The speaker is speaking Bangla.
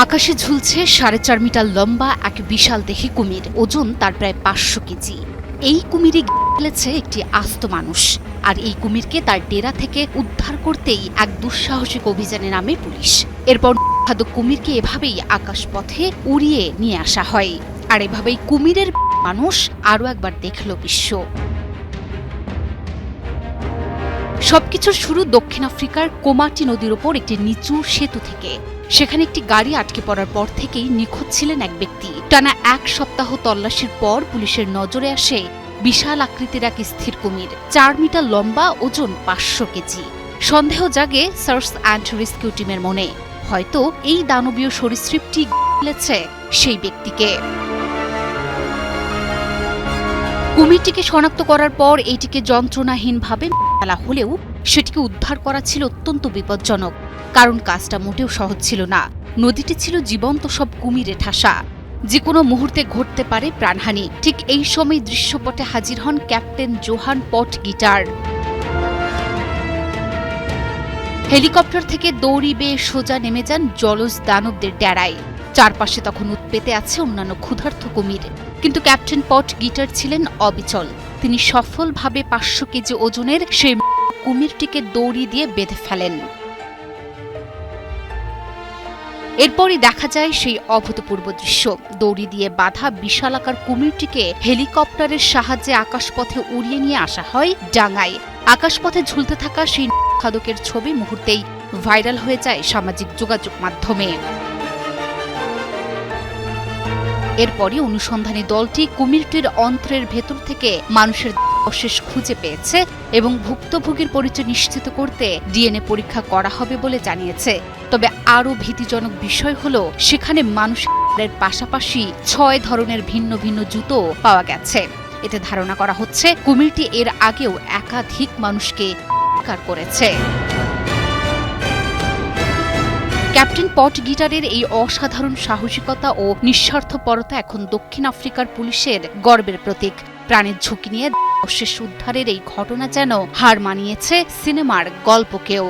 আকাশে ঝুলছে 4.5 মিটার লম্বা এক বিশাল দেহি কুমির। ওজন তার প্রায় 500 কেজি। এই কুমিরে ফেলেছে একটি আস্ত মানুষ। আর এই কুমিরকে তার ডেরা থেকে উদ্ধার করতেই এক দুঃসাহসিক অভিযানে নামে পুলিশ। এরপর খাদক কুমিরকে এভাবেই আকাশপথে উড়িয়ে নিয়ে আসা হয়। আর এভাবেই কুমিরের মানুষ আরও একবার দেখল বিশ্ব। সবকিছুর শুরু দক্ষিণ আফ্রিকার কোমাটি নদীর ওপর একটি নিচু সেতু থেকে। সেখানে একটি গাড়ি আটকে পড়ার পর থেকেই নিখোঁজ ছিলেন এক ব্যক্তি। টানা 1 সপ্তাহ তল্লাশির পর পুলিশের নজরে আসে বিশাল আকৃতির এক স্থির কুমির, 4 মিটার লম্বা, ওজন 500 কেজি। সন্দেহ জাগে সার্চ অ্যান্ড রেস্কিউ টিমের মনে, হয়তো এই দানবীয় সরীসৃপটি ফেলেছে সেই ব্যক্তিকে। কুমিরটিকে শনাক্ত করার পর এটিকে যন্ত্রণাহীনভাবে ফেলা হলেও সেটিকে উদ্ধার করা ছিল অত্যন্ত বিপজ্জনক, কারণ কাজটা মোটেও সহজ ছিল না। নদীটি ছিল জীবন্ত সব কুমিরে ঠাসা, যে কোনো মুহূর্তে ঘটতে পারে প্রাণহানি। ঠিক এই সময় দৃশ্যপটে হাজির হন ক্যাপ্টেন জোহান পটগিটার। হেলিকপ্টার থেকে দৌড়ি বেয়ে সোজা নেমে যান জলজ দানবদের ডেরায়। চারপাশে তখন উৎপেতে আছে অন্যান্য ক্ষুধার্ত কুমির, কিন্তু ক্যাপ্টেন পটগিটার ছিলেন অবিচল। তিনি সফলভাবে 500 কেজি ওজনের সেই কুমিরটিকে দড়ি দিয়ে বেঁধে ফেলেন। এরপরই দেখা যায় সেই অভূতপূর্ব দৃশ্য। দড়ি দিয়ে বাঁধা বিশালাকার কুমিরটিকে হেলিকপ্টারের সাহায্যে আকাশপথে উড়িয়ে নিয়ে আসা হয় ডাঙায়। আকাশপথে ঝুলতে থাকা সেই খাদকের ছবি মুহূর্তেই ভাইরাল হয়ে যায় সামাজিক যোগাযোগ মাধ্যমে। এরপরই অনুসন্ধানী দলটি কুমিরটির অন্ত্রের ভেতর থেকে মানুষের অবশেষ খুঁজে পেয়েছে এবং ভুক্তভোগীর পরিচয় নিশ্চিত করতে ডিএনএ পরীক্ষা করা হবে বলে জানিয়েছে। তবে আরও ভীতিজনক বিষয় হলো, সেখানে মানুষের পাশাপাশি 6 ধরনের ভিন্ন ভিন্ন জুতো পাওয়া গেছে। এতে ধারণা করা হচ্ছে কুমিরটি এর আগেও একাধিক মানুষকে শিকার করেছে। ক্যাপ্টেন পটগিটারের এই অসাধারণ সাহসিকতা ও নিঃস্বার্থপরতা এখন দক্ষিণ আফ্রিকার পুলিশের গর্বের প্রতীক। প্রাণের ঝুঁকি নিয়ে অবশেষ উদ্ধারের এই ঘটনা যেন হার মানিয়েছে সিনেমার গল্পকেও।